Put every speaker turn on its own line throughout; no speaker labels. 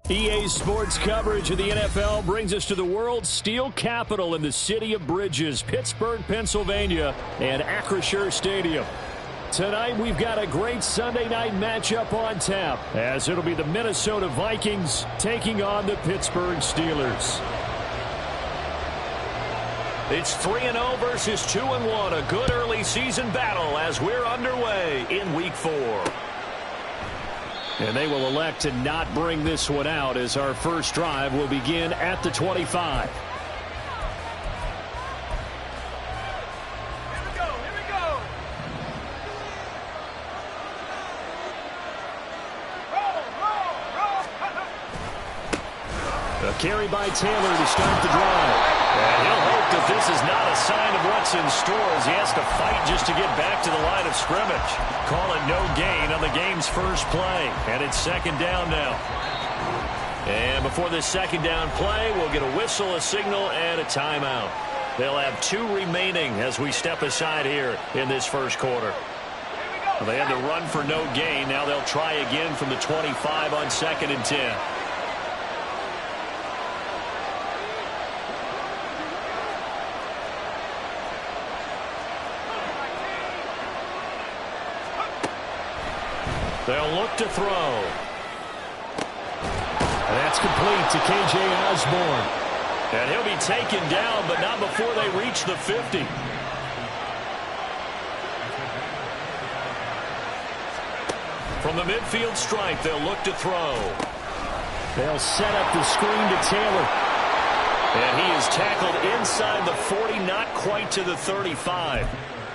EA Sports coverage of the NFL brings us to the world's steel capital in the city of Bridges, Pittsburgh, Pennsylvania, and Acrisure Stadium. Tonight, we've got a great Sunday night matchup on tap, as it'll be the Minnesota Vikings taking on the Pittsburgh Steelers.
It's 3-0 versus 2-1, a good early season battle as we're underway in Week 4.
And they will elect to not bring this one out as our first drive will begin at the 25. A carry by Taylor to start the drive.
And he'll hope that this is not a sign of what's in store as he has to fight just to get back to the line of scrimmage. Call it no gain on the game's first play. And it's second down now. And before this second down play, we'll get a whistle, a signal, and a timeout. They'll have 2 remaining as we step aside here in this first quarter. Well, they had to run for no gain. Now they'll try again from the 25 on 2nd and 10. They'll look to throw.
That's complete to K.J. Osborne.
And he'll be taken down, but not before they reach the 50. From the midfield stripe, they'll look to throw.
They'll set up the screen to Taylor.
And he is tackled inside the 40, not quite to the 35.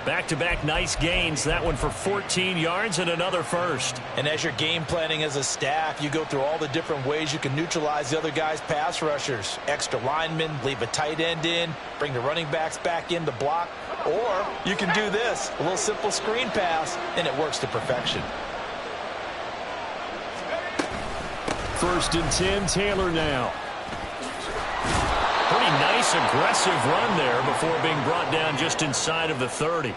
Back-to-back nice gains, that one for 14 yards and another first.
And as you're game planning as a staff, you go through all the different ways you can neutralize the other guy's pass rushers. Extra linemen, leave a tight end in, bring the running backs back in to block. Or you can do this, a little simple screen pass, and it works to perfection.
1st and 10, Taylor now.
Pretty nice, aggressive run there before being brought down just inside of the 30.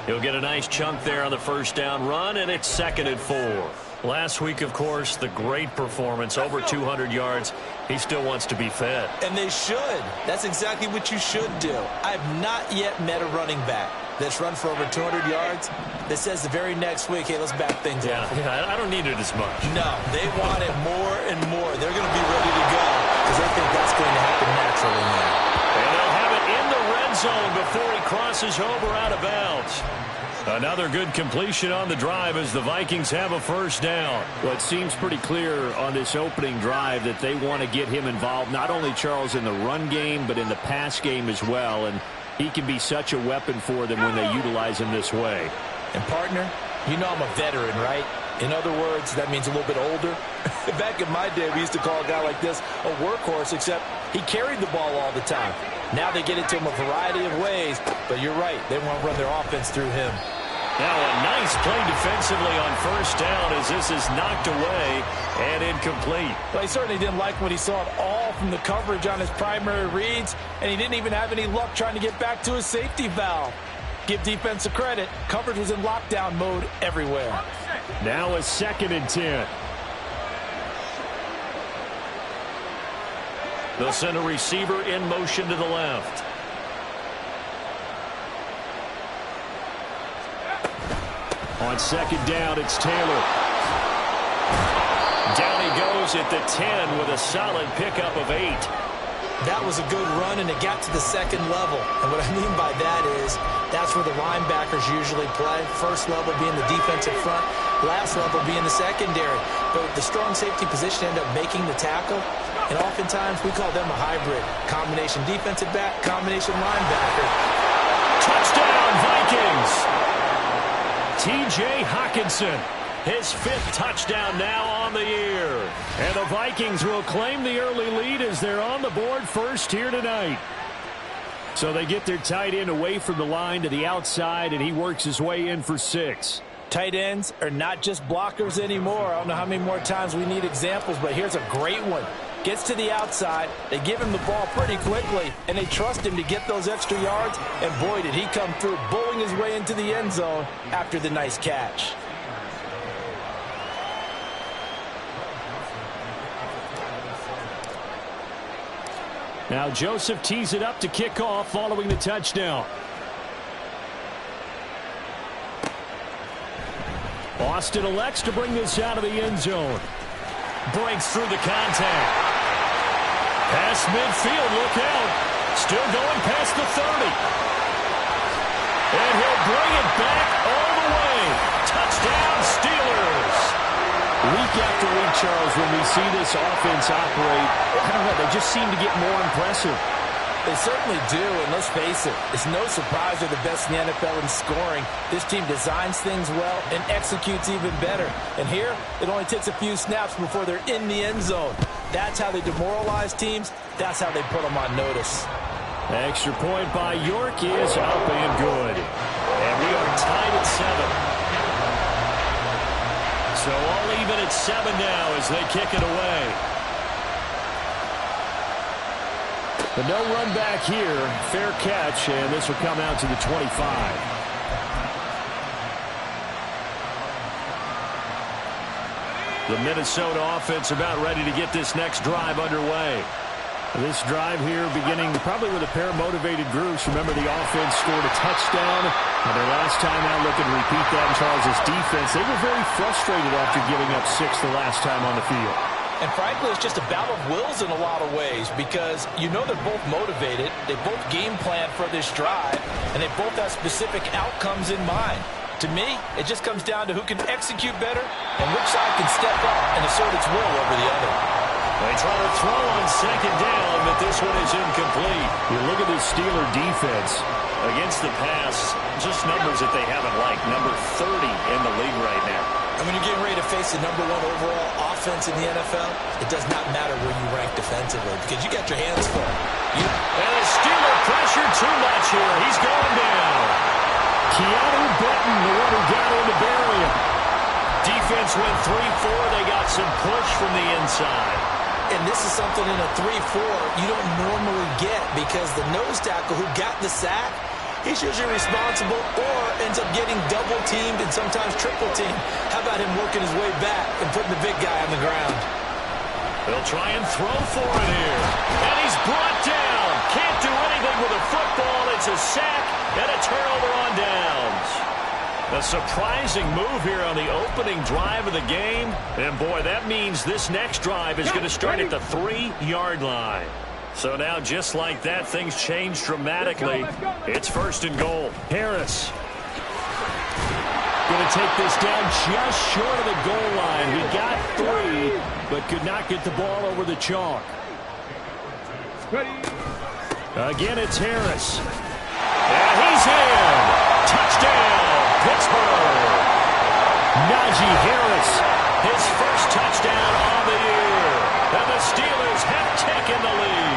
He'll get a nice chunk there on the first down run, and it's 2nd and 4. Last week, of course, the great performance, over 200 yards. He still wants to be fed.
And they should. That's exactly what you should do. I've not yet met a running back that's run for over 200 yards that says the very next week, hey, let's back things up.
Yeah, I don't need it as much.
No, they want it more and more. They're going to be ready to go because they think that's going to happen naturally now.
And they'll have it in the red zone before he crosses over out of bounds.
Another good completion on the drive as the Vikings have a first down. Well, it seems pretty clear on this opening drive that they want to get him involved, not only, Charles, in the run game, but in the pass game as well. And he can be such a weapon for them when they utilize him this way.
And, partner, you know I'm a veteran, right? In other words, that means a little bit older. Back in my day, we used to call a guy like this a workhorse, except he carried the ball all the time. Now they get it to him a variety of ways, but you're right. They want to run their offense through him.
Now a nice play defensively on first down as this is knocked away and incomplete.
Well, he certainly didn't like what he saw at all from the coverage on his primary reads, and he didn't even have any luck trying to get back to his safety valve. Give defense a credit. Coverage was in lockdown mode everywhere.
Now a 2nd and 10.
They'll send a receiver in motion to the left.
On 2nd down, it's Taylor.
Down he goes at the 10 with a solid pickup of 8.
That was a good run, and it got to the 2nd level. And what I mean by that is that's where the linebackers usually play. First level being the defensive front, last level being the secondary. But the strong safety position ended up making the tackle. And oftentimes we call them a hybrid. Combination defensive back, combination linebacker.
Touchdown, Vikings!
T.J. Hockenson.
His 5th touchdown now on the year.
And the Vikings will claim the early lead as they're on the board first here tonight. So they get their tight end away from the line to the outside, and he works his way in for 6.
Tight ends are not just blockers anymore. I don't know how many more times we need examples, but here's a great one. Gets to the outside, they give him the ball pretty quickly, and they trust him to get those extra yards, and boy, did he come through, bowling his way into the end zone after the nice catch.
Now Joseph tees it up to kick off following the touchdown. Austin elects to bring this out of the end zone.
Breaks through the contact. Past midfield, look out. Still going past the 30. And he'll bring it back all the way. Touchdown, Steelers.
Week after week, Charles, when we see this offense operate, I don't know, they just seem to get more impressive.
They certainly do, and let's face it, it's no surprise they're the best in the NFL in scoring. This team designs things well and executes even better. And here, it only takes a few snaps before they're in the end zone. That's how they demoralize teams. That's how they put them on notice.
Extra point by York is up and good.
And we are tied at 7. So all even at 7 now as they kick it away.
But no run back here. Fair catch, and this will come out to the 25.
The Minnesota offense about ready to get this next drive underway.
This drive here beginning probably with a pair of motivated groups. Remember, the offense scored a touchdown. And their last time out, looking to repeat that in Charles' defense. They were very frustrated after giving up 6 the last time on the field.
And frankly, it's just a battle of wills in a lot of ways because you know they're both motivated, they both game plan for this drive, and they both have specific outcomes in mind. To me, it just comes down to who can execute better and which side can step up and assert its will over the other.
They try to throw on second down, but this one is incomplete.
You look at this Steeler defense.
Against the pass, just numbers that they haven't liked. Number 30 in the league right now.
And when you're getting ready to face the #1 overall offense in the NFL, it does not matter where you rank defensively because you got your hands full.
And the Steeler pressure too much here. He's going down.
Keanu Benton, the one who got in to bury him.
Defense went 3-4. They got some push from the inside.
And this is something in a 3-4 you don't normally get because the nose tackle who got the sack, he's usually responsible or ends up getting double-teamed and sometimes triple-teamed. How about him working his way back and putting the big guy on the ground?
They'll try and throw for it here. And he's brought down. Can't do anything with a football. It's a sack and a turnover on downs. A surprising move here on the opening drive of the game. And, boy, that means this next drive is going to start at the 3-yard line. So now, just like that, things change dramatically. It's 1st and goal.
Harris going to take this down just short of the goal line. He got 3, but could not get the ball over the chalk. Again, it's Harris.
And he's in. Touchdown, Pittsburgh.
Najee Harris.
His first touchdown on the year. And the Steelers have taken the lead.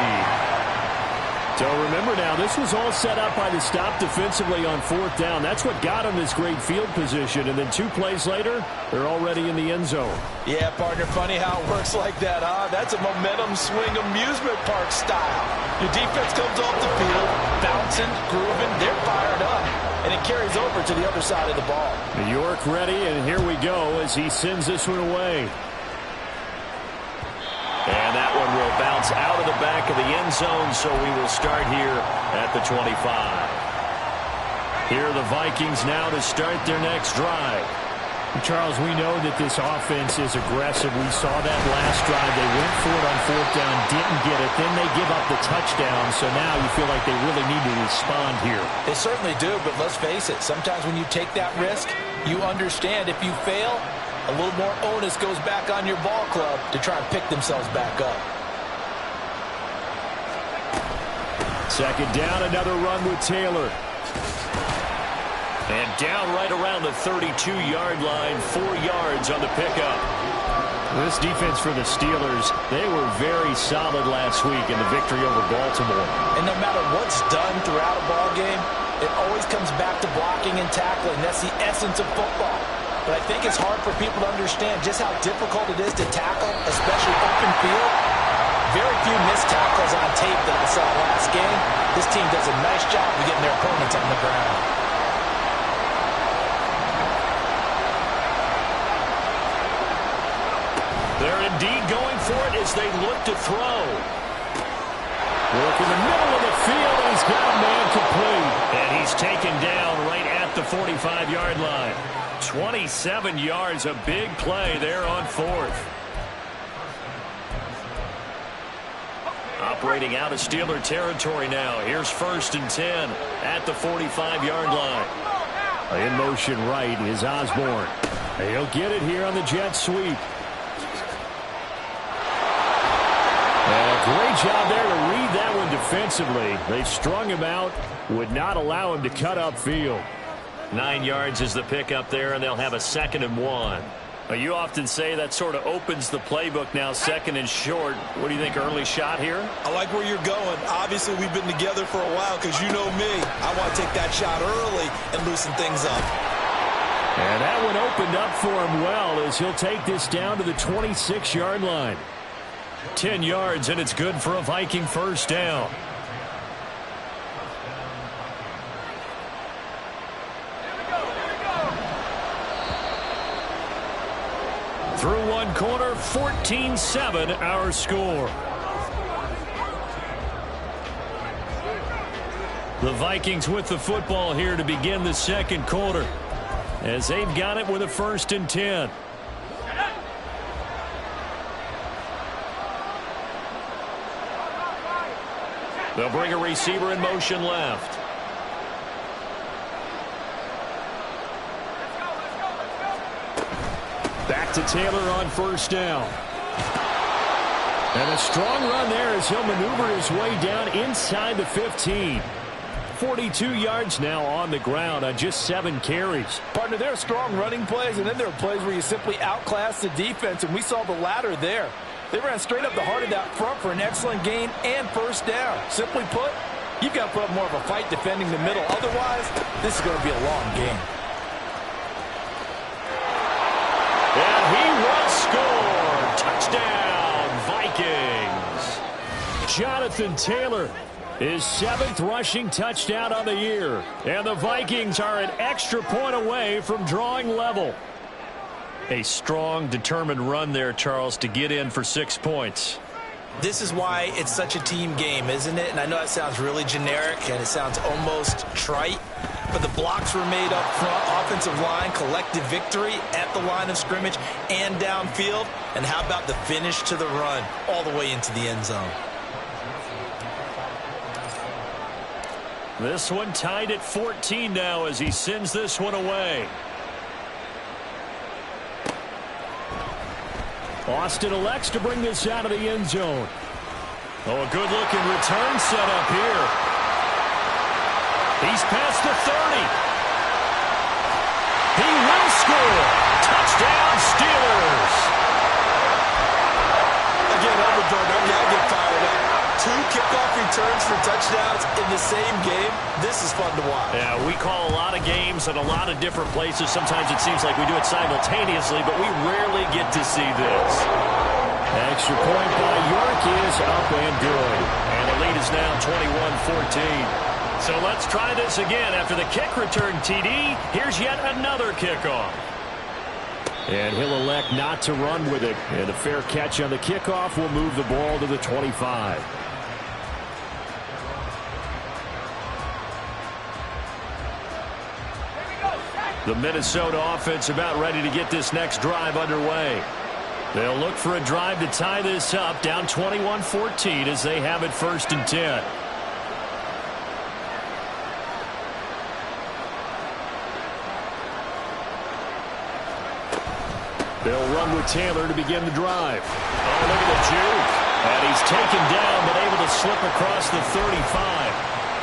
So remember now, this was all set up by the stop defensively on 4th down. That's what got him this great field position. And then 2 plays later, they're already in the end zone.
Yeah, partner, funny how it works like that, huh? That's a momentum swing amusement park style. Your defense comes off the field, bouncing, grooving, they're fired up. And it carries over to the other side of the ball.
New York ready, and here we go as he sends this one away.
And that one will bounce out of the back of the end zone, so we will start here at the 25. Here are the Vikings now to start their next drive.
Charles, we know that this offense is aggressive. We saw that last drive. They went for it on 4th down, didn't get it. Then they give up the touchdown, so now you feel like they really need to respond here.
They certainly do, but let's face it. Sometimes when you take that risk, you understand if you fail, a little more onus goes back on your ball club to try and pick themselves back up.
2nd down, another run with Taylor.
And down right around the 32-yard line, 4 yards on the pickup.
This defense for the Steelers, they were very solid last week in the victory over Baltimore.
And no matter what's done throughout a ball game, it always comes back to blocking and tackling. That's the essence of football. But I think it's hard for people to understand just how difficult it is to tackle, especially open field. Very few missed tackles on tape that I saw last game. This team does a nice job of getting their opponents on the ground.
They're indeed going for it as they look to throw.
Working the middle of the field, and he's got a man complete.
And he's taken down right at the 45-yard line. 27 yards, a big play there on fourth. Operating out of Steeler territory now. Here's 1st and 10 at the 45-yard line.
In motion right is Osborne. He'll get it here on the jet sweep. And a great job there to read that one defensively. They strung him out, would not allow him to cut upfield.
9 yards is the pickup there, and they'll have a 2nd and 1. You often say that sort of opens the playbook now, 2nd and short. What do you think, early shot here?
I like where you're going. Obviously, we've been together for a while because you know me. I want to take that shot early and loosen things up.
And that one opened up for him well as he'll take this down to the 26-yard line.
10 yards, and it's good for a Viking first down. Through one quarter, 14-7 our score. The Vikings with the football here to begin the second quarter, as they've got it with a 1st and 10. They'll bring a receiver in motion left.
Back to Taylor on 1st down. And a strong run there as he'll maneuver his way down inside the 15. 42 yards now on the ground on just 7 carries.
Partner, there are strong running plays, and then there are plays where you simply outclass the defense, and we saw the latter there. They ran straight up the heart of that front for an excellent gain and 1st down. Simply put, you've got to put up more of a fight defending the middle. Otherwise, this is going to be a long game.
And he will score. Touchdown, Vikings.
Jonathan Taylor, his 7th rushing touchdown on the year. And the Vikings are an extra point away from drawing level.
A strong, determined run there, Charles, to get in for 6 points.
This is why it's such a team game, isn't it? And I know it sounds really generic and it sounds almost trite, but the blocks were made up front, offensive line, collective victory at the line of scrimmage and downfield. And how about the finish to the run all the way into the end zone?
This one tied at 14 now as he sends this one away.
Austin elects to bring this out of the end zone.
Oh, a good-looking return set up here. He's past the 30. He will score. Touchdown, Steelers.
Again, Overburn, I get fired up. 2 kickoff returns for touchdowns in the same game. This is fun to watch.
Yeah, we call a lot of games at a lot of different places. Sometimes it seems like we do it simultaneously, but we rarely get to see this.
Extra point by York is up and good.
And the lead is now 21-14. So let's try this again. After the kick return TD, here's yet another kickoff.
And he'll elect not to run with it. And a fair catch on the kickoff will move the ball to the 25.
The Minnesota offense about ready to get this next drive underway. They'll look for a drive to tie this up, down 21-14 as they have it 1st and 10.
They'll run with Taylor to begin the drive.
Oh, look at the juke. And he's taken down, but able to slip across the 35.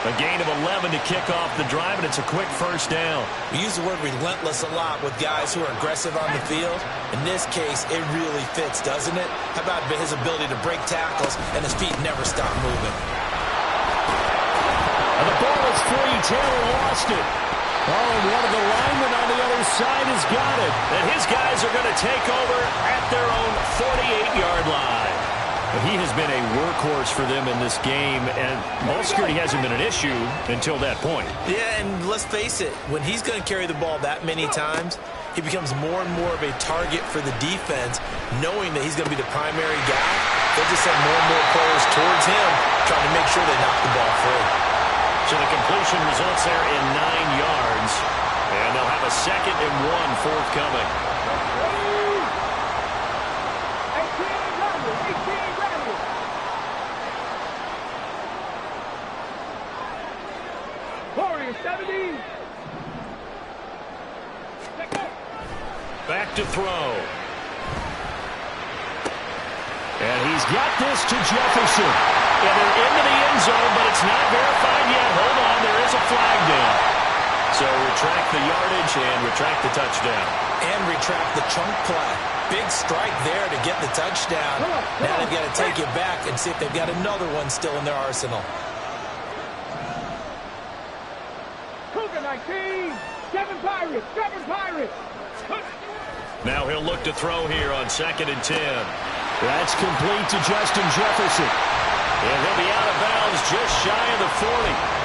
A gain of 11 to kick off the drive, and it's a quick 1st down.
We use the word relentless a lot with guys who are aggressive on the field. In this case, it really fits, doesn't it? How about his ability to break tackles and his feet never stop moving?
And the ball is free. Taylor lost it. Oh, and one of the linemen on the other side has got it.
And his guys are going to take over at their own 48-yard line.
He has been a workhorse for them in this game, and ball security hasn't been an issue until that point.
Yeah, and let's face it, when he's going to carry the ball that many times, he becomes more and more of a target for the defense, knowing that he's going to be the primary guy. They'll just send more and more players towards him, trying to make sure they knock the ball free.
So the completion results there in 9 yards. And they'll have a 2nd and 1 forthcoming. Back to throw.
And he's got this to Jefferson. And they're into the end zone, but it's not verified yet. Hold on, there is a flag down.
So retract the yardage and retract the touchdown.
And retract the chunk play. Big strike there to get the touchdown. Now they've got to take it back and see if they've got another one still in their arsenal.
Cougar 19, Kevin Pirates, Kevin Pirates.
Now he'll look to throw here on 2nd and 10.
That's complete to Justin Jefferson.
And he'll be out of bounds just shy of the 40.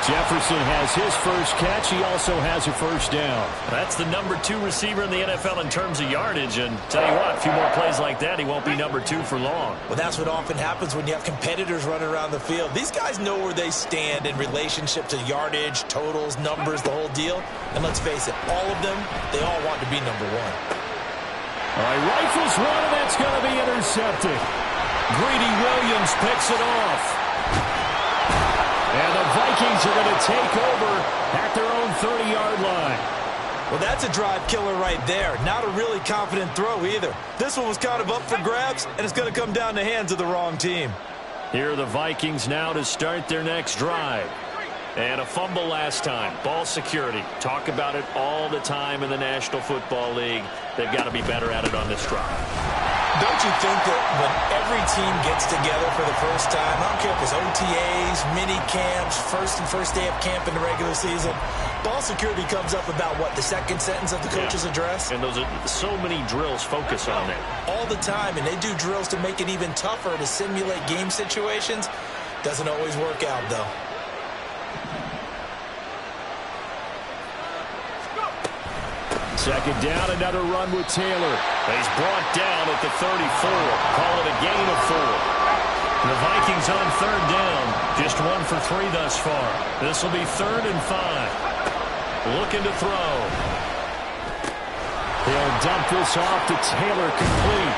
Jefferson has his first catch. He also has a first down.
That's the number 2 receiver in the NFL in terms of yardage. And tell you what, a few more plays like that, he won't be number 2 for long.
Well, that's what often happens when you have competitors running around the field. These guys know where they stand in relationship to yardage, totals, numbers, the whole deal. And let's face it, all of them, they all want to be number 1.
All right, rifles one, and that's going to be intercepted. Greedy Williams picks it off. And the Vikings are going to take over at their own 30-yard line.
Well, that's a drive killer right there. Not a really confident throw either. This one was kind of up for grabs, and it's going to come down the hands of the wrong team.
Here are the Vikings now to start their next drive. And a fumble last time. Ball security. Talk about it all the time in the National Football League. They've got to be better at it on this drive.
Don't you think that when every team gets together for the first time, I don't care if it's OTAs, mini camps, first day of camp in the regular season, ball security comes up about, what, the second sentence of the coach's address?
And those are so many drills focus on that.
All the time, and they do drills to make it even tougher to simulate game situations. Doesn't always work out, though.
Second down, another run with Taylor.
He's brought down at the 34. Call it a gain of 4. The Vikings on 3rd down. Just 1 for 3 thus far. This will be 3rd and 5. Looking to throw.
They'll dump this off to Taylor, complete.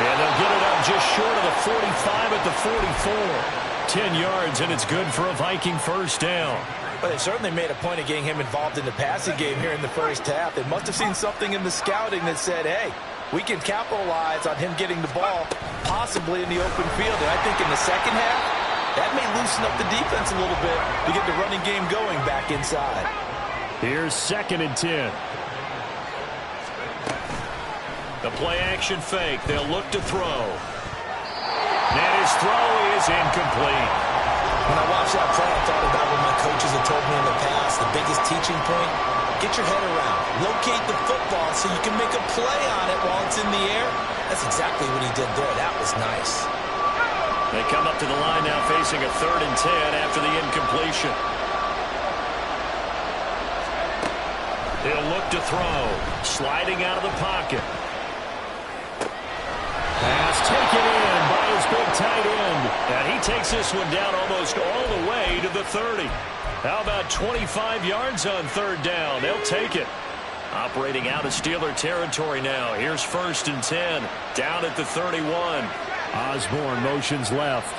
And they'll get it up just short of the 45 at the 44. 10 yards, and it's good for a Viking first down.
But they certainly made a point of getting him involved in the passing game here in the first half. They must have seen something in the scouting that said, hey, we can capitalize on him getting the ball, possibly in the open field. And I think in the second half, that may loosen up the defense a little bit to get the running game going back inside.
Here's 2nd and 10.
The play-action fake. They'll look to throw. And his throw is incomplete.
When I watched that play, I thought about what my coaches had told me in the past. The biggest teaching point, get your head around. Locate the football so you can make a play on it while it's in the air. That's exactly what he did there. That was nice.
They come up to the line now facing a 3rd and 10 after the incompletion. He'll look to throw. Sliding out of the pocket.
Pass taken in by his big tight end.
And he takes this one down almost all the way to the 30. How about 25 yards on 3rd down? They'll take it. Operating out of Steeler territory now. Here's 1st and 10. Down at the 31.
Osborne motions left.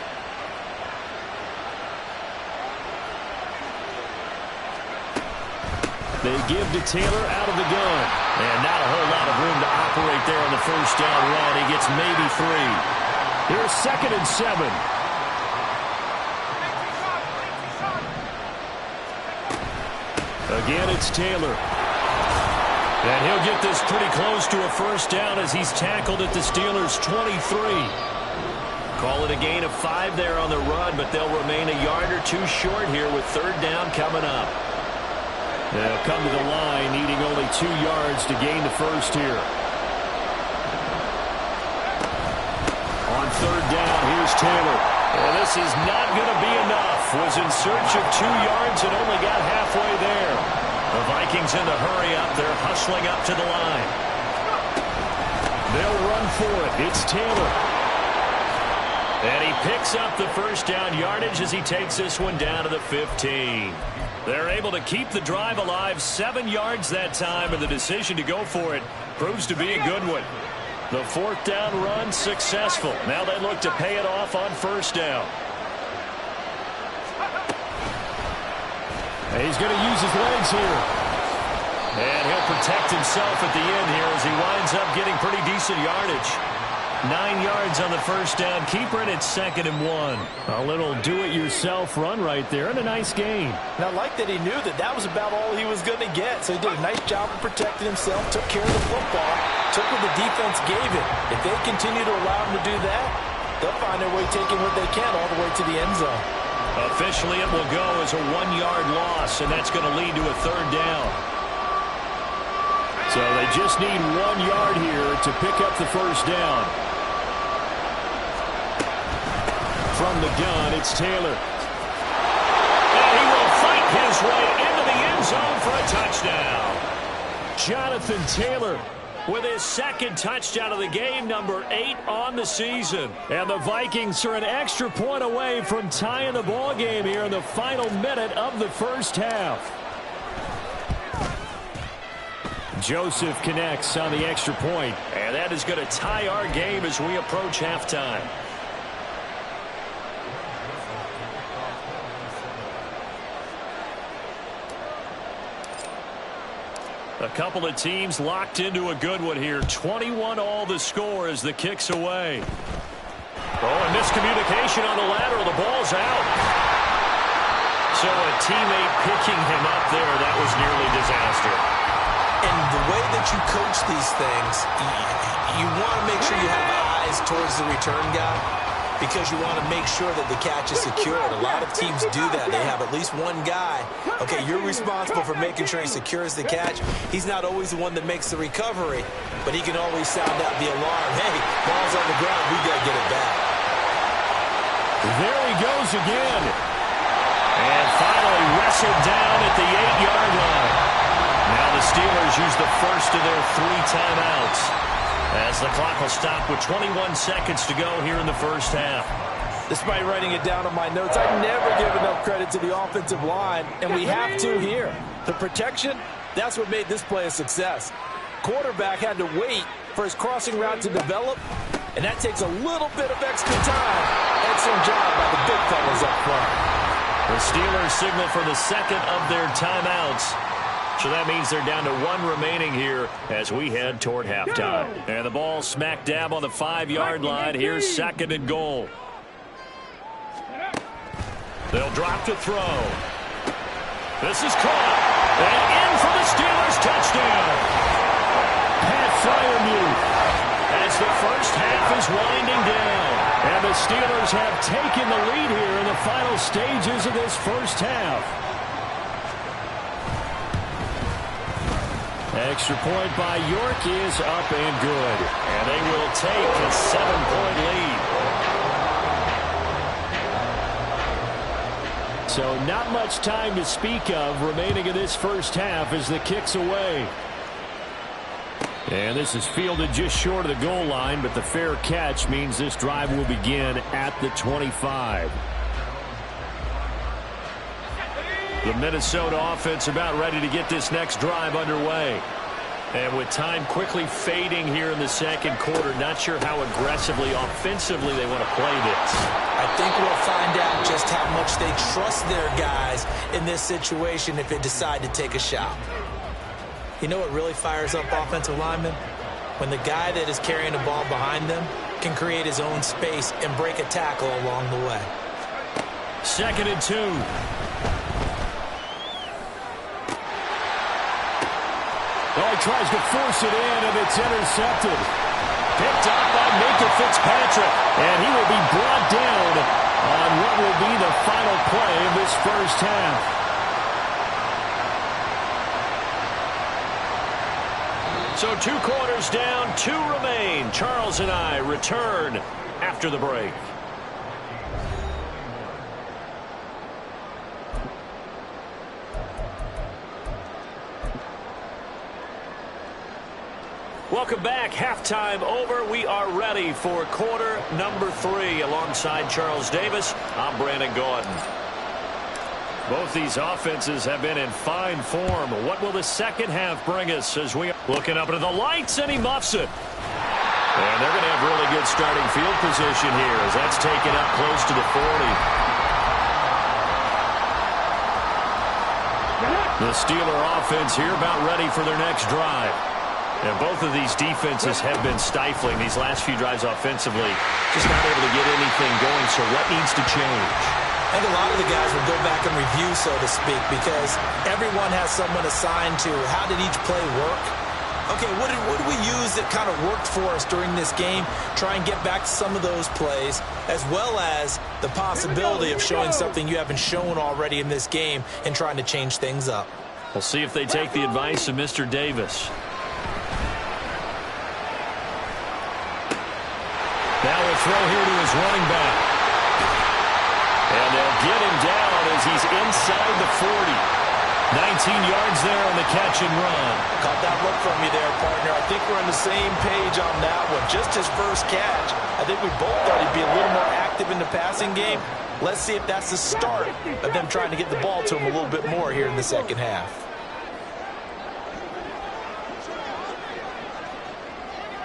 They give to Taylor out of the gun.
And not a whole lot of room to operate there on the first down run. He gets maybe 3.
Here's 2nd and 7. Again, it's Taylor.
And he'll get this pretty close to a first down as he's tackled at the Steelers' 23. Call it a gain of 5 there on the run, but they'll remain a yard or 2 short here with 3rd down coming up.
They'll come to the line, needing only 2 yards to gain the first here. On 3rd down, here's Taylor.
And this is not going to be enough. Was in search of 2 yards and only got halfway there. The Vikings in the hurry up. They're hustling up to the line.
They'll run for it. It's Taylor.
And he picks up the first down yardage as he takes this one down to the 15. They're able to keep the drive alive, 7 yards that time, and the decision to go for it proves to be a good one. The fourth down run successful. Now they look to pay it off on first down.
He's going to use his legs here.
And he'll protect himself at the end here as he winds up getting pretty decent yardage. 9 yards on the first down. Keeper, and it's 2nd and 1.
A little do-it-yourself run right there, and a nice gain.
And I like that he knew that that was about all he was going to get. So he did a nice job of protecting himself, took care of the football, took what the defense gave him. If they continue to allow him to do that, they'll find their way taking what they can all the way to the end zone.
Officially, it will go as a 1-yard loss, and that's going to lead to a 3rd down.
So they just need 1 yard here to pick up the first down. From the gun, it's Taylor.
And he will fight his way into the end zone for a touchdown.
Jonathan Taylor
with his 2nd touchdown of the game, number 8 on the season.
And the Vikings are an extra point away from tying the ball game here in the final minute of the first half. Joseph connects on the extra point.
And that is going to tie our game as we approach halftime. A couple of teams locked into a good one here. 21 all the score as the kick's away. Oh, and miscommunication on the lateral. The ball's out. So a teammate picking him up there, that was nearly disaster.
And the way that you coach these things, you want to make sure you have eyes towards the return guy, because you want to make sure that the catch is secured. A lot of teams do that. They have at least one guy. Okay, you're responsible for making sure he secures the catch. He's not always the one that makes the recovery, but he can always sound out the alarm. Hey, ball's on the ground. We got to get it back.
There he goes again.
And finally wrestled down at the 8-yard line. Now the Steelers use the first of their 3 timeouts, as the clock will stop with 21 seconds to go here in the first half.
Despite writing it down on my notes, I never give enough credit to the offensive line, and we have to here. The protection, that's what made this play a success. Quarterback had to wait for his crossing route to develop, and that takes a little bit of extra time. Excellent job by the big fellas up front.
The Steelers signal for the 2nd of their timeouts. So that means they're down to 1 remaining here as we head toward halftime. And the ball smack dab on the 5-yard line. Here's 2nd and goal. They'll drop to throw. This is caught. And in for the Steelers touchdown.
Pat Fryermuth.
As the first half is winding down.
And the Steelers have taken the lead here in the final stages of this first half. Extra point by York is up and good.
And they will take a 7-point lead.
So not much time to speak of remaining in this first half as the kick's away. And this is fielded just short of the goal line, but the fair catch means this drive will begin at the 25.
The Minnesota offense about ready to get this next drive underway. And with time quickly fading here in the second quarter, not sure how aggressively, offensively they want to play this.
I think we'll find out just how much they trust their guys in this situation if they decide to take a shot. You know what really fires up offensive linemen? When the guy that is carrying the ball behind them can create his own space and break a tackle along the way.
2nd and 2.
Well, he tries to force it in, and it's intercepted. Picked up by Minka Fitzpatrick, and he will be brought down on what will be the final play of this first half.
So 2 quarters down, 2 remain. Charles and I return after the break. Welcome back. Halftime over. We are ready for quarter number 3. Alongside Charles Davis, I'm Brandon Gaudin. Both these offenses have been in fine form. What will the second half bring us as we are looking up into the lights, and he muffs it. And they're going to have really good starting field position here as that's taken up close to the 40. The Steeler offense here about ready for their next drive. And both of these defenses have been stifling these last few drives offensively. Just not able to get anything going, so what needs to change?
I think a lot of the guys will go back and review, so to speak, because everyone has someone assigned to how did each play work. Okay, what did we use that kind of worked for us during this game? Try and get back to some of those plays, as well as the possibility of showing something you haven't shown already in this game and trying to change things up.
We'll see if they take the advice of Mr. Davis. Now a throw here to his running back. And they'll get him down as he's inside the 40. 19 yards there on the catch and run.
Caught that look from you there, partner. I think we're on the same page on that one. Just his first catch. I think we both thought he'd be a little more active in the passing game. Let's see if that's the start of them trying to get the ball to him a little bit more here in the second half.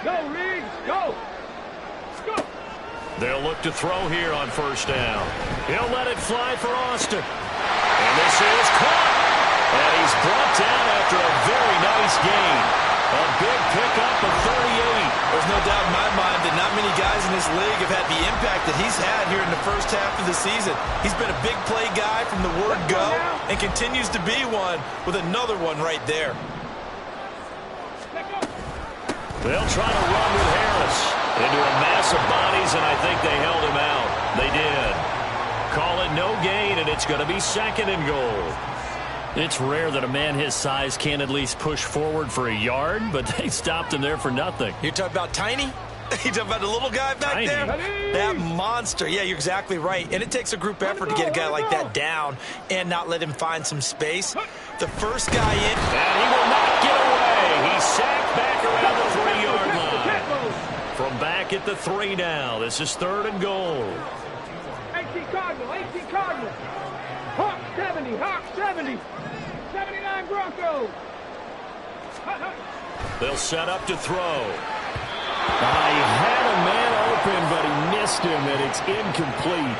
Go, Reed, go!
They'll look to throw here on first down. He'll let it fly for Austin. And this is caught. And he's brought down after a very nice gain. A big pickup of 38.
There's no doubt in my mind that not many guys in this league have had the impact that he's had here in the first half of the season. He's been a big play guy from the word go and continues to be one with another one right there.
They'll try to run with Harris into a mass of bodies, and I think they held him out. They did. Call it no gain, and it's going to be second and goal.
It's rare that a man his size can't at least push forward for a yard, but they stopped him there for nothing.
You're talking about Tiny? You're talking about the little guy back there? That monster. Yeah, you're exactly right. And it takes a group effort to get a guy like that down and not let him find some space. The first guy in.
And he will not get away. He's sacked back around the 3-yard line. From back at the 3 now. This is third and goal.
18 Cardinal, 18 Cardinal. Hawk 70, Hawk 70. 79 Broncos.
They'll set up to throw.
He had a man open, but he missed him, and it's incomplete.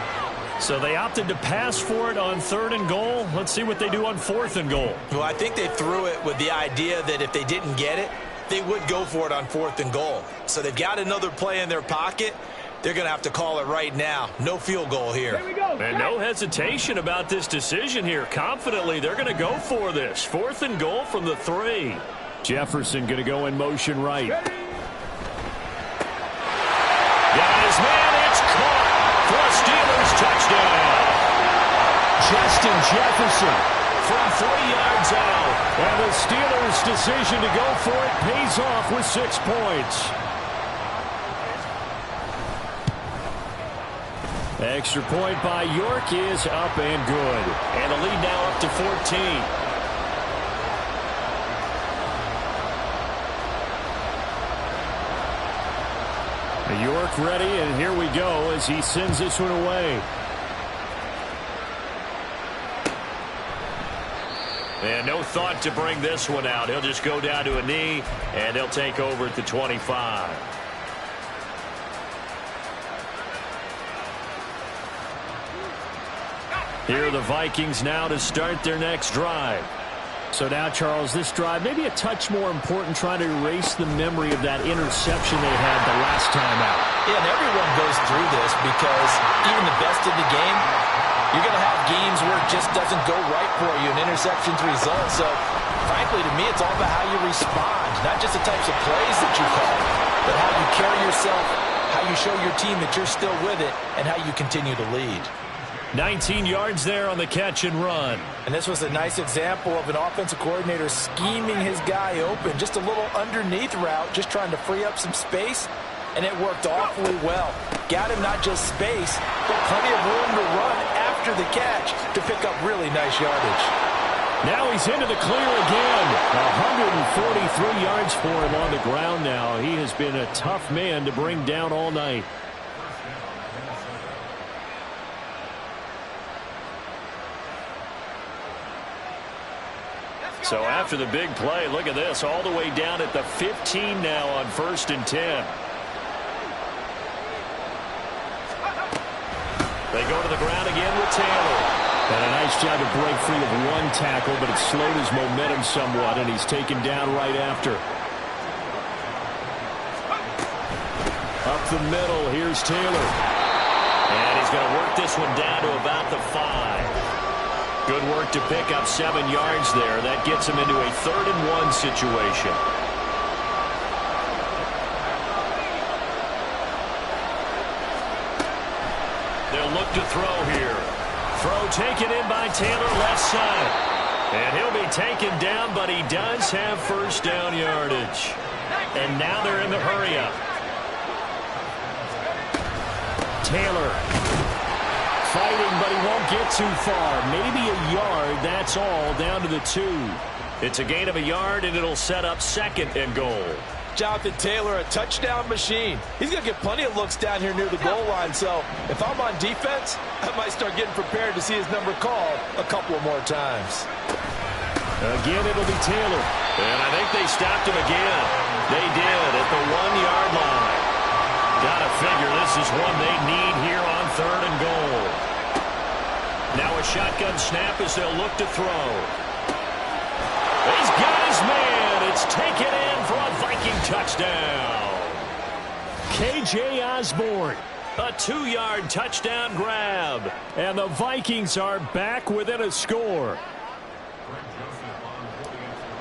So they opted to pass for it on third and goal. Let's see what they do on fourth and goal.
Well, I think they threw it with the idea that if they didn't get it, they would go for it on fourth and goal. So they've got another play in their pocket. They're going to have to call it right now. No field goal here.
Here we go.
And no hesitation about this decision here. Confidently, they're going to go for this. Fourth and goal from the 3.
Jefferson going to go in motion right.
Ready.
Got his man. It's caught for a Steelers touchdown.
Justin Jefferson
From 3 yards out.
And the Steelers' decision to go for it pays off with 6 points. Extra point by York is up and good.
And the lead now up to 14.
York ready, and here we go as he sends this one away.
And no thought to bring this one out. He'll just go down to a knee, and he'll take over at the 25.
Here are the Vikings now to start their next drive. So now, Charles, this drive maybe a touch more important, trying to erase the memory of that interception they had the last time out.
Yeah, and everyone goes through this because even the best in the game, you're going to have games where it just doesn't go right for you, and interceptions result. So, frankly, to me, it's all about how you respond, not just the types of plays that you call, but how you carry yourself, how you show your team that you're still with it, and how you continue to lead.
19 yards there on the catch and run.
And this was a nice example of an offensive coordinator scheming his guy open. Just a little underneath route, just trying to free up some space, and it worked awfully well. Got him not just space, but plenty of room to run after the catch to pick up really nice yardage.
Now he's into the clear again. 143 3 yards for him on the ground now. He has been a tough man to bring down all night.
So after the big play, look at this, all the way down at the 15 now on 1st and 10. They go to the ground again with Taylor.
And a nice job to break free of 1 tackle, but it slowed his momentum somewhat, and he's taken down right after. Up the middle, here's Taylor.
And he's going to work this one down to about the 5. Good work to pick up 7 yards there. That gets him into a 3rd and 1 situation. They'll look to throw here. Throw taken in by Taylor, left side. And he'll be taken down, but he does have 1st down yardage. And now they're in the hurry-up.
Taylor fighting, but he won't get too far. Maybe a yard, that's all, down to the 2.
It's a gain of a yard, and it'll set up 2nd and goal.
Jonathan Taylor, a touchdown machine. He's going to get plenty of looks down here near the goal line, so if I'm on defense, I might start getting prepared to see his number called a couple of more times.
Again, it'll be Taylor.
And I think they stopped him again. They did at the 1-yard line. Gotta figure this is one they need here on 3rd and goal. Now a shotgun snap as they'll look to throw. He's got his man. It's taken in for a Viking touchdown.
K.J. Osborne.
A 2-yard touchdown grab.
And the Vikings are back within a score.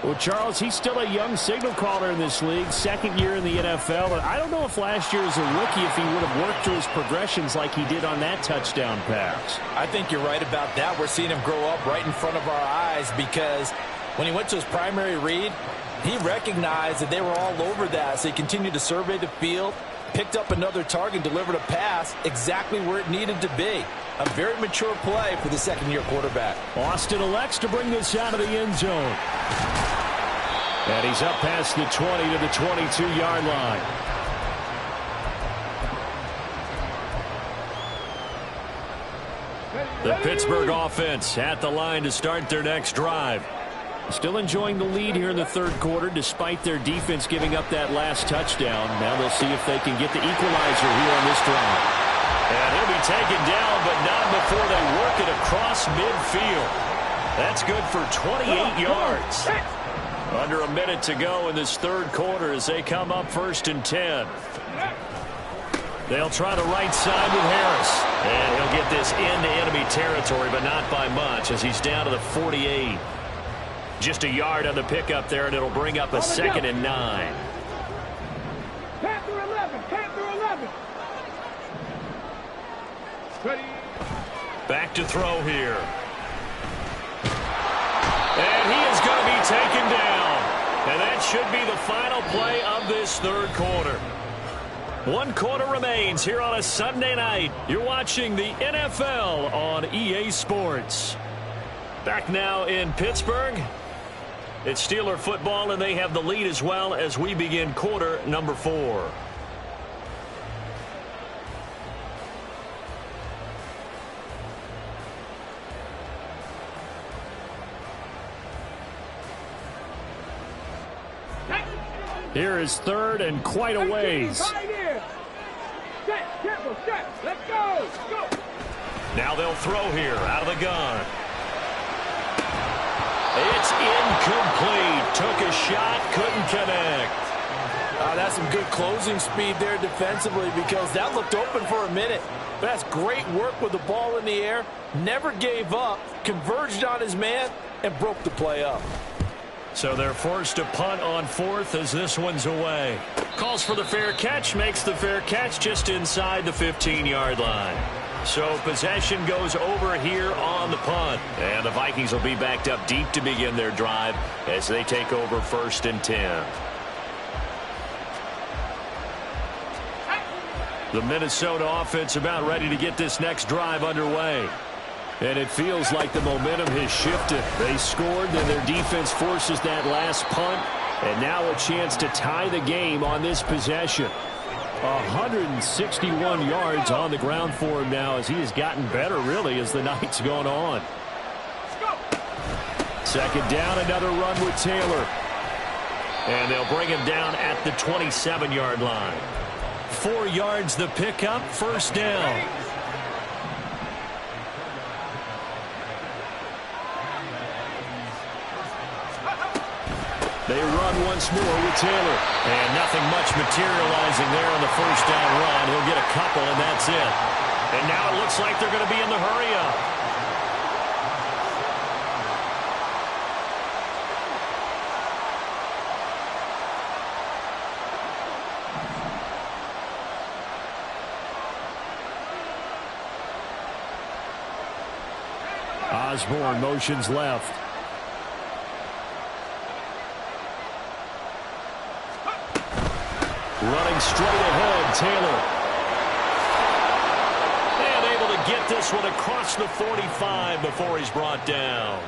Well, Charles, he's still a young signal caller in this league, 2nd year in the NFL. But I don't know if last year as a rookie, if he would have worked through his progressions like he did on that touchdown pass.
I think you're right about that. We're seeing him grow up right in front of our eyes because when he went to his primary read, he recognized that they were all over that. So he continued to survey the field, picked up another target, delivered a pass exactly where it needed to be. A very mature play for the 2nd-year quarterback.
Austin elects to bring this out of the end zone. And he's up past the 20 to the 22-yard line.
The Pittsburgh offense at the line to start their next drive.
Still enjoying the lead here in the 3rd quarter despite their defense giving up that last touchdown. Now they'll see if they can get the equalizer here on this drive.
And he'll be taken down, but not before they work it across midfield. That's good for 28 yards. Under a minute to go in this 3rd quarter as they come up 1st and 10. They'll try the right side with Harris. And he'll get this into enemy territory, but not by much as he's down to the 48. Just a yard on the pickup there, and it'll bring up a 2nd and 9.
Panther 11, Panther 11. Ready.
Back to throw here. And he is going to be taken down. And that should be the final play of this 3rd quarter. 1 quarter remains here on a Sunday night. You're watching the NFL on EA Sports. Back now in Pittsburgh. It's Steeler football, and they have the lead as well as we begin quarter number 4.
Here is 3rd and quite a ways.
Set, tempo, set. Let's go. Go.
Now they'll throw here out of the gun. It's incomplete. Took a shot, couldn't connect.
That's some good closing speed there defensively because that looked open for a minute. But that's great work with the ball in the air. Never gave up, converged on his man, and broke the play up.
So they're forced to punt on 4th as this one's away. Calls for the fair catch, makes the fair catch just inside the 15-yard line. So possession goes over here on the punt. And the Vikings will be backed up deep to begin their drive as they take over 1st and 10. The Minnesota offense about ready to get this next drive underway.
And it feels like the momentum has shifted. They scored, then their defense forces that last punt. And now a chance to tie the game on this possession. 161 yards on the ground for him now as he has gotten better, really, as the night's gone on. Second down, another run with Taylor. And they'll bring him down at the 27-yard line. 4 yards the pickup, first down. They run once more with Taylor. And nothing much materializing there on the first down run. He'll get a couple, and that's it. And now it looks like they're going to be in the hurry-up. Osborne motions left. Running straight ahead, Taylor. And able to get this one across the 45 before he's brought down.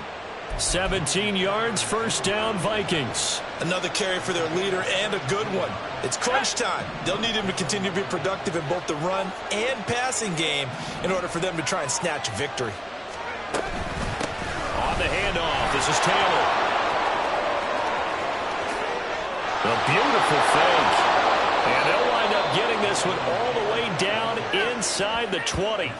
17 yards, first down, Vikings.
Another carry for their leader and a good one. It's crunch time. They'll need him to continue to be productive in both the run and passing game in order for them to try and snatch a victory.
On the handoff, this is Taylor. A beautiful fake. And they'll wind up getting this one all the way down inside the 20.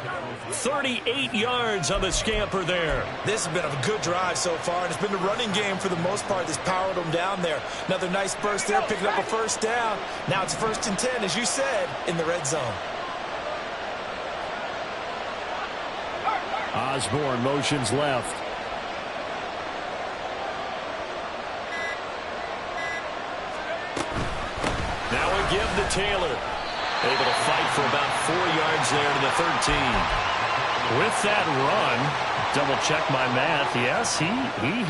38 yards on the scamper there.
This has been a good drive so far, and it's been the running game for the most part that's powered them down there. Another nice burst there, picking up a first down. Now it's 1st and 10, as you said, in the red zone.
Osborne motions left.
Now a give to Taylor. Able to fight for about 4 yards there to the 13. With that run, double check my math, yes, he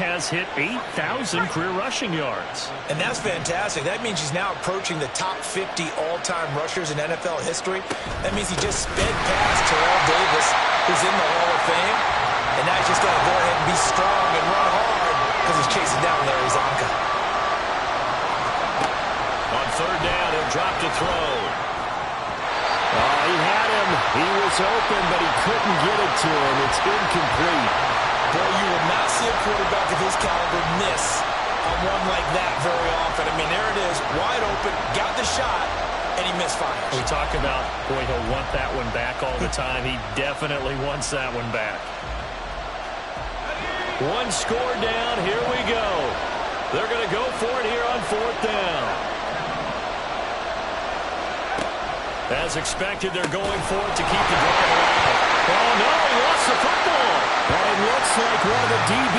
has hit 8,000 career rushing yards.
And that's fantastic. That means he's now approaching the top 50 all-time rushers in NFL history. That means he just sped past Terrell Davis, who's in the Hall of Fame. And now he's just got to go ahead and be strong and run hard because he's chasing down Larry Zonka.
On third down, he'll drop to throw.
He had him. He was open, but he couldn't get it to him. It's incomplete.
Boy, you will not see a quarterback of his caliber miss on one like that very often. I mean, there it is, wide open, got the shot, and he misfires.
We talk about, boy, he'll want that one back all the time. He definitely wants that one back. One score down. Here we go. They're going to go for it here on fourth down. As expected, they're going for it to keep the drive alive. Oh, no, he lost the football.
But it looks like one of the DB.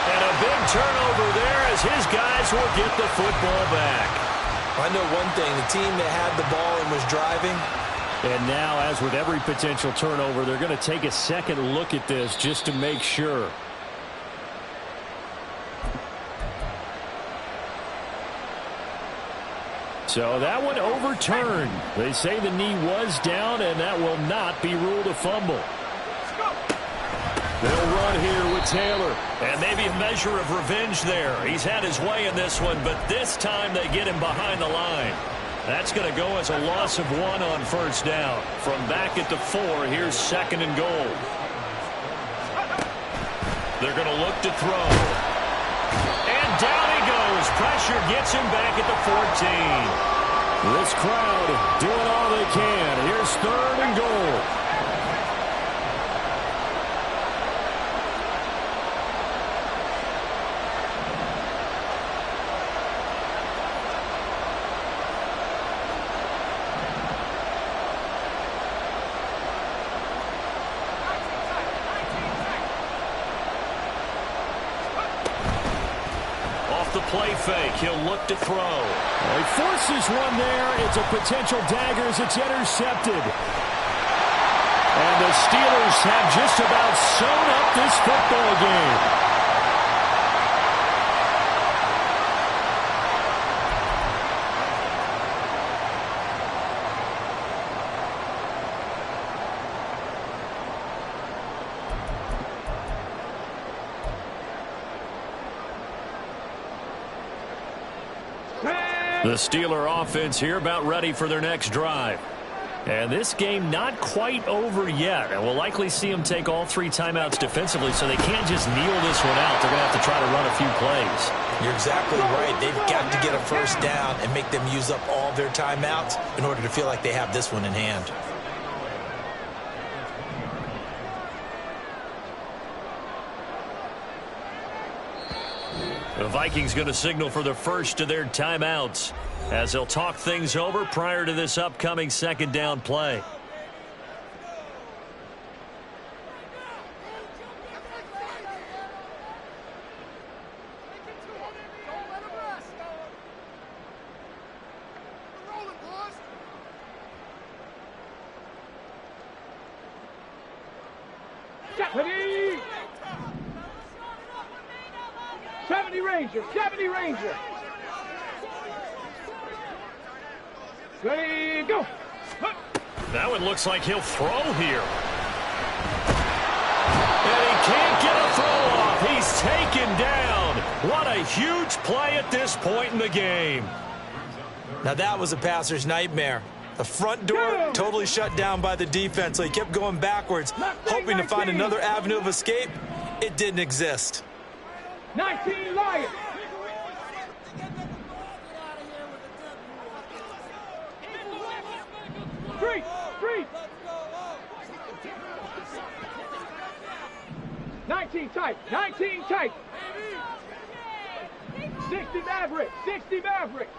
And a big turnover there as his guys will get the football back.
I know one thing. The team that had the ball and was driving.
And now, as with every potential turnover, they're going to take a second look at this just to make sure. So that one overturned. They say the knee was down, and that will not be ruled a fumble. They'll run here with Taylor.
And maybe a measure of revenge there. He's had his way in this one, but this time they get him behind the line. That's going to go as a loss of 1 on first down. From back at the 4, here's 2nd and goal. They're going to look to throw. And down he goes. Pressure gets him back at the 14.
This crowd doing all they can. Here's 3rd and goal.
The play fake. He'll look to throw.
Well, he forces one there. It's a potential dagger as it's intercepted. And the Steelers have just about sewn up this football game.
The Steeler offense here about ready for their next drive. And this game not quite over yet. And we'll likely see them take all 3 timeouts defensively, so they can't just kneel this one out. They're going to have to try to run a few plays.
You're exactly right. They've got to get a first down and make them use up all their timeouts in order to feel like they have this one in hand.
The Vikings going to signal for the first of their timeouts as they'll talk things over prior to this upcoming second down play.
Ready? 70 Ranger, 70 Ranger. Ready, go.
That one looks like he'll throw here. And he can't get a throw off. He's taken down. What a huge play at this point in the game.
Now that was a passer's nightmare. The front door totally shut down by the defense, so he kept going backwards, hoping to find another avenue of escape. It didn't exist.
19 Lions. Three. 19 tight. 60 Maverick.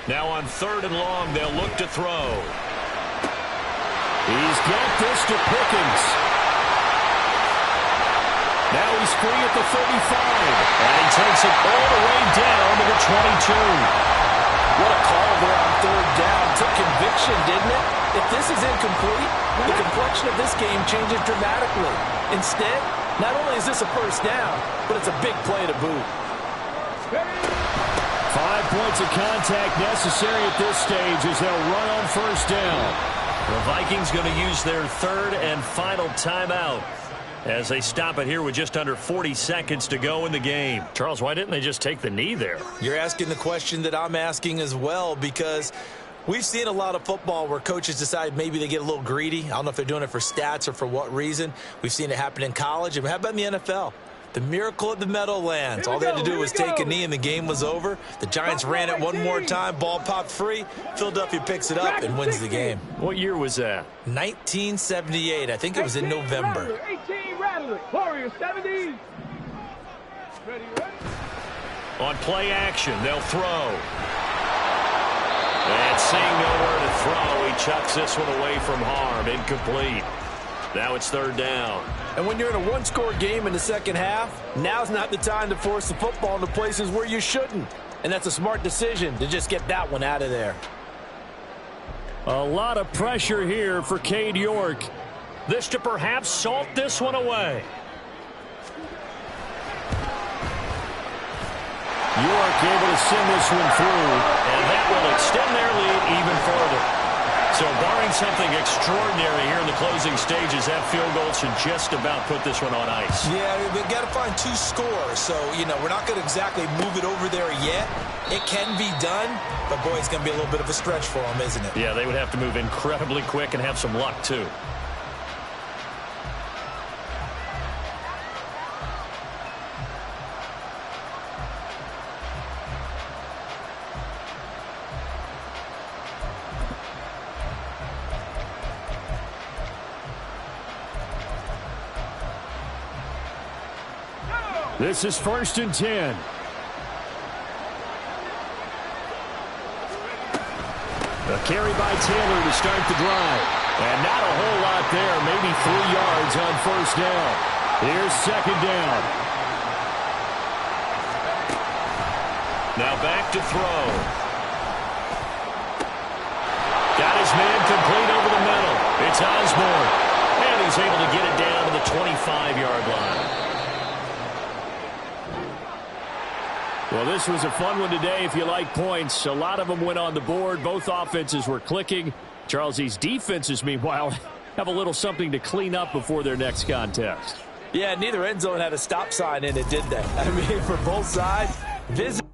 Now on 3rd and long, they'll look to throw.
He's got this to Pickens. Now he's free at the 35.
And he takes it all the way down to the 22.
What a call there on 3rd down. Took conviction, didn't it? If this is incomplete, the complexion of this game changes dramatically. Instead, not only is this a first down, but it's a big play to boot.
5 points of contact necessary at this stage as they'll run on first down.
The Vikings going to use their 3rd and final timeout as they stop it here with just under 40 seconds to go in the game. Charles, why didn't they just take the knee there?
You're asking the question that I'm asking as well, because we've seen a lot of football where coaches decide maybe they get a little greedy. I don't know if they're doing it for stats or for what reason. We've seen it happen in college. And how about in the NFL? The miracle at the Meadowlands. All they had to do was take a knee and the game was over. The Giants ran it one more time. Ball popped free. Philadelphia picks it up and wins the game.
What year was that?
1978. I think it was in November.
18 Rattler. Warriors 70. Ready.
On play action, they'll throw. And seeing nowhere to throw, he chucks this one away from harm. Incomplete. Now it's 3rd down.
And when you're in a one-score game in the second half, now's not the time to force the football into places where you shouldn't. And that's a smart decision to just get that one out of there.
A lot of pressure here for Cade York.
This to perhaps salt this one away.
York able to send this one through.
And that will extend their lead even further. So barring something extraordinary here in the closing stages, that field goal should just about put this one on ice.
Yeah, we've got to find 2 scores. So, we're not going to exactly move it over there yet. It can be done, but, boy, it's going to be a little bit of a stretch for them, isn't it?
Yeah, they would have to move incredibly quick and have some luck, too.
This is 1st and 10. A carry by Taylor to start the drive. And not a whole lot there, maybe 3 yards on first down. Here's 2nd down.
Now back to throw. Got his man complete over the middle. It's Osborne. And he's able to get it down to the 25-yard line.
Well, this was a fun one today if you like points. A lot of them went on the board. Both offenses were clicking. Charles, these defenses, meanwhile, have a little something to clean up before their next contest.
Yeah, neither end zone had a stop sign in it, did they? I mean, for both sides, visit.